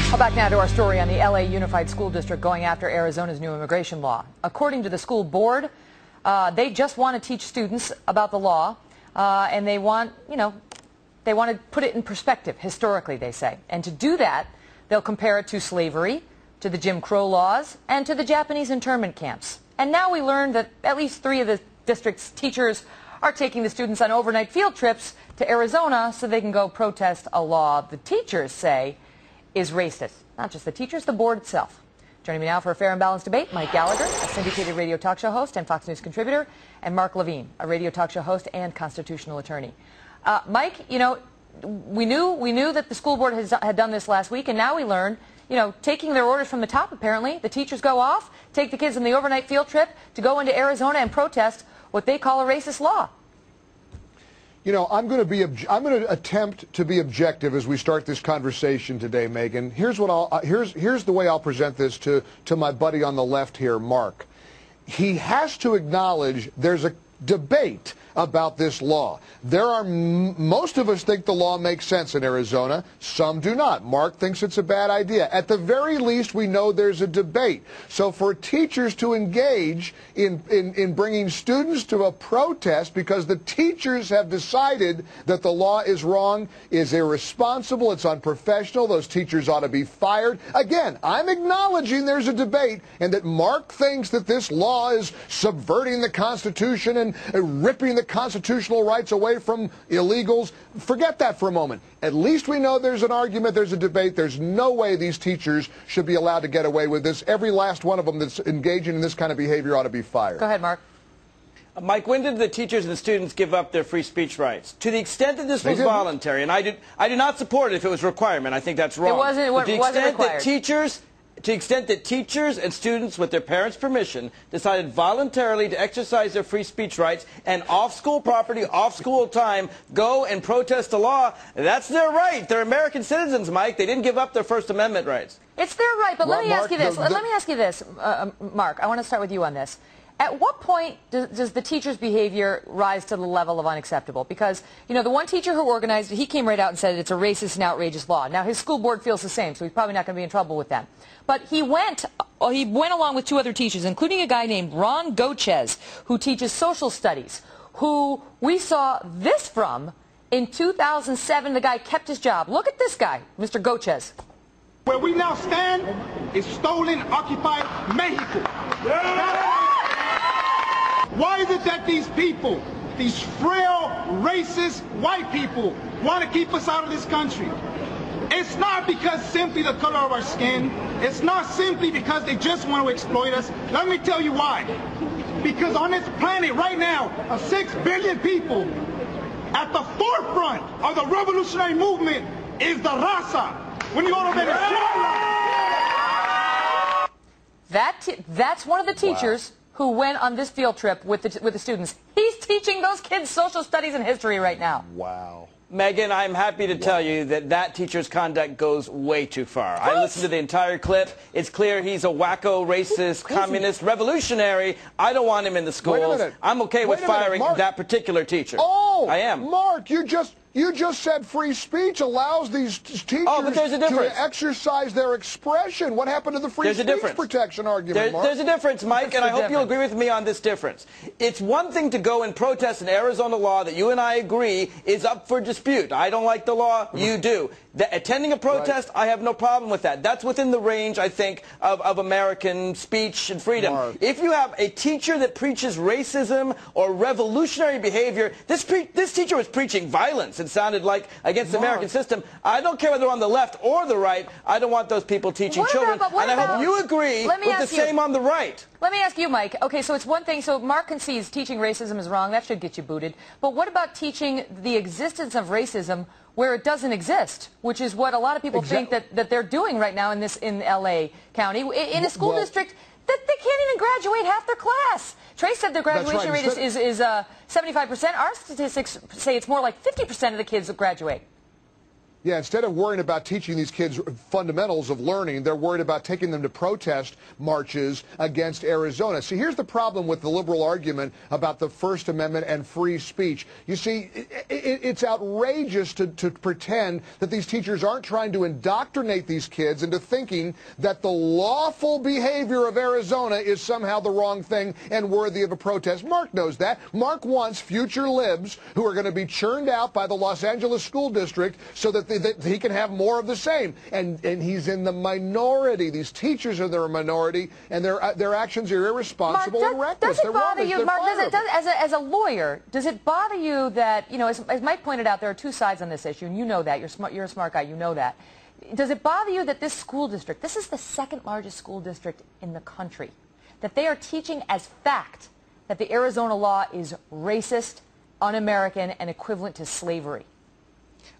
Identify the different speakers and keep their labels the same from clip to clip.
Speaker 1: Well, back now to our story on the LA Unified School District going after Arizona's new immigration law. According to the school board, they just want to teach students about the law, and they want, they want to put it in perspective, historically, they say. And to do that, they'll compare it to slavery, to the Jim Crow laws, and to the Japanese internment camps. And now we learned that at least 3 of the district's teachers are taking the students on overnight field trips to Arizona so they can go protest a law the teachers say is racist. Not just the teachers, the board itself. Joining me now for a fair and balanced debate, Mike Gallagher, a syndicated radio talk show host and Fox News contributor, and Mark Levine, a radio talk show host and constitutional attorney. Mike, we knew that the school board had done this last week, and now we learn, taking their orders from the top, apparently, the teachers go off, take the kids on the overnight field trip to go into Arizona and protest what they call a racist law.
Speaker 2: I'm going to attempt to be objective as we start this conversation today, Megan. Here's the way I'll present this to my buddy on the left here, Mark. He has to acknowledge there's a debate about this law. Most of us think the law makes sense in Arizona. Some do not. Mark thinks it's a bad idea. At the very least, we know there's a debate. So for teachers to engage in bringing students to a protest because the teachers have decided that the law is wrong is irresponsible. It's unprofessional. Those teachers ought to be fired. Again, I'm acknowledging there's a debate and that Mark thinks that this law is subverting the Constitution and ripping the constitutional rights away from illegals. Forget that for a moment. At least we know there's an argument, there's a debate. There's no way these teachers should be allowed to get away with this. Every last one of them that's engaging in this kind of behavior ought to be fired.
Speaker 1: Go ahead, Mark.
Speaker 3: Mike, when did the teachers and the students give up their free speech rights? To the extent that this was voluntary, and I do not support it if it was a requirement. I think that's wrong.
Speaker 1: It wasn't required.
Speaker 3: To the extent that teachers and students, with their parents' permission, decided voluntarily to exercise their free speech rights and off-school property, off-school time, go and protest the law, that's their right. They're American citizens, Mike. They didn't give up their First Amendment rights.
Speaker 1: It's their right, but let me ask you this. Let me ask you this, Mark. I want to start with you on this. At what point does the teacher's behavior rise to the level of unacceptable? Because, the one teacher who organized it, he came right out and said it's a racist and outrageous law. Now, his school board feels the same, so he's probably not going to be in trouble with them. But he went along with 2 other teachers, including a guy named Ron Gochez, who teaches social studies, who we saw this from in 2007. The guy kept his job. Look at this guy, Mr. Gochez.
Speaker 4: Where we now stand is stolen, occupied Mexico. Why is it that these people, these frail, racist, white people, want to keep us out of this country? It's not because simply the color of our skin. It's not simply because they just want to exploit us. Let me tell you why. Because on this planet right now, of 6 billion people, at the forefront of the revolutionary movement is the raza. When you go to Venezuela.
Speaker 1: That's one of the teachers who went on this field trip with the students. He's teaching those kids social studies and history right now.
Speaker 2: Wow.
Speaker 3: Megan, I'm happy to tell you that teacher's conduct goes way too far. What? I listened to the entire clip. It's clear he's a wacko, racist, communist, revolutionary. I don't want him in the schools. I'm okay with firing that particular teacher.
Speaker 2: Oh,
Speaker 3: I am.
Speaker 2: Mark, you just said free speech allows these teachers to exercise their expression. What happened to the free speech protection argument, Mark?
Speaker 3: There's a difference, Mike, and I hope you'll agree with me on this difference. It's one thing to go and protest an Arizona law that you and I agree is up for dispute. I don't like the law, you do. Attending a protest, I have no problem with that. That's within the range, I think, of American speech and freedom.
Speaker 2: Mark.
Speaker 3: If you have a teacher that preaches racism or revolutionary behavior, this teacher was preaching violence. It sounded like against the American system. I don't care whether they're on the left or the right. I don't want those people teaching children. And I hope you agree with the same on the right.
Speaker 1: Let me ask you, Mike. Okay, so it's one thing. So Mark concedes teaching racism is wrong. That should get you booted. But what about teaching the existence of racism where it doesn't exist, which is what a lot of people think that they're doing right now in L.A. County, in a school district that they can't even graduate half their class. Trey said their graduation rate is 75%. Our statistics say it's more like 50% of the kids that graduate.
Speaker 2: Yeah, instead of worrying about teaching these kids fundamentals of learning, they're worried about taking them to protest marches against Arizona. See, here's the problem with the liberal argument about the First Amendment and free speech. You see, it's outrageous to pretend that these teachers aren't trying to indoctrinate these kids into thinking that the lawful behavior of Arizona is somehow the wrong thing and worthy of a protest. Mark knows that. Mark wants future libs who are going to be churned out by the Los Angeles School District so that he can have more of the same. And he's in the minority. These teachers are the minority, and their actions are irresponsible and reckless.
Speaker 1: Does it bother you, Mark, as a lawyer, does it bother you that, you know, as Mike pointed out, there are two sides on this issue, and you know that. You're a smart guy. You know that. Does it bother you that this school district, this is the second largest school district in the country, that they are teaching as fact that the Arizona law is racist, un-American, and equivalent to slavery?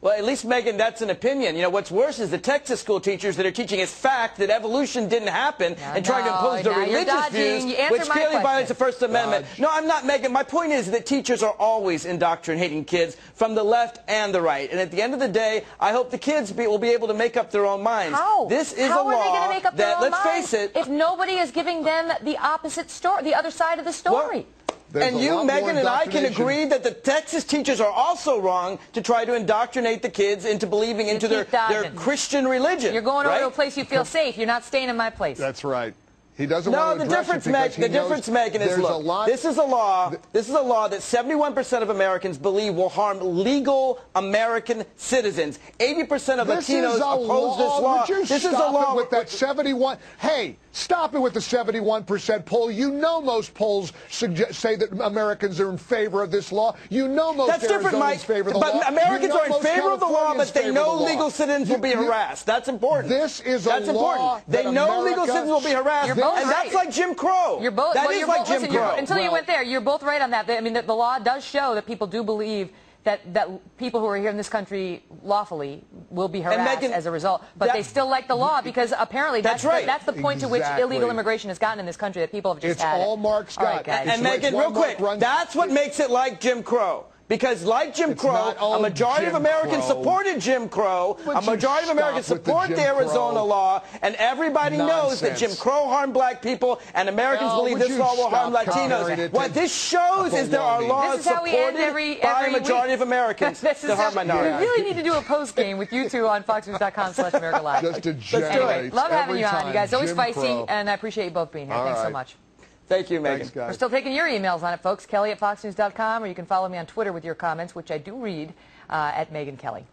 Speaker 3: Well, at least, Megan, that's an opinion. You know, what's worse is the Texas school teachers that are teaching as fact that evolution didn't happen and trying to impose their religious views, which clearly violates the First Amendment. No, I'm not, Megan. My point is that teachers are always indoctrinating kids from the left and the right. And at the end of the day, I hope the kids will be able to make up their own minds.
Speaker 1: How?
Speaker 3: This is
Speaker 1: How
Speaker 3: a law
Speaker 1: are they going to make up their own
Speaker 3: let's
Speaker 1: minds
Speaker 3: face it,
Speaker 1: if nobody is giving them the opposite story, the other side of the story?
Speaker 3: And you, Megan, and I can agree that the Texas teachers are also wrong to try to indoctrinate the kids into believing into their Christian religion.
Speaker 1: You're going over to a place you feel safe. You're not staying in my place.
Speaker 2: That's right. He doesn't want to address it because he knows
Speaker 3: the difference, Megan, is look, this is a law that 71% of Americans believe will harm legal American citizens. 80% of Latinos oppose this law.
Speaker 2: This is a law with that 71. Hey, stop it with the 71% poll. You know most polls say that Americans are in favor of this law. You know most Arizonans in favor of the law.
Speaker 3: But Americans are in favor of the law, but they know legal citizens will be harassed. That's important.
Speaker 2: This is a law.
Speaker 3: They know legal citizens will be harassed. And that's like Jim Crow.
Speaker 1: You're both,
Speaker 3: that is like Jim Crow.
Speaker 1: Until you went there, you're both right on that. I mean, the law does show that people do believe that people who are here in this country lawfully will be harassed as a result. But they still like the law because apparently that's the point to which illegal immigration has gotten in this country, that people have just had it.
Speaker 2: It's all Mark's got.
Speaker 1: All right, guys.
Speaker 3: And Megan, real quick, that's what makes it like Jim Crow. Because like Jim Crow, a majority of Americans supported Jim Crow, a majority of Americans support the Arizona law, and everybody knows that Jim Crow harmed black people, and Americans believe this law will harm Latinos. What this shows is there are laws supported by a majority of Americans that harm minorities.
Speaker 1: We really need to do a post-game with you two on FoxNews.com/AmericaLive.
Speaker 2: Just to generate.
Speaker 1: Anyway, love having you on, you guys. Always feisty, and I appreciate you both being here. Thanks so much.
Speaker 3: Thank you, Megan.
Speaker 2: Thanks, guys.
Speaker 1: We're still taking your emails on it, folks. Kelly at FoxNews.com, or you can follow me on Twitter with your comments, which I do read, at Megyn Kelly.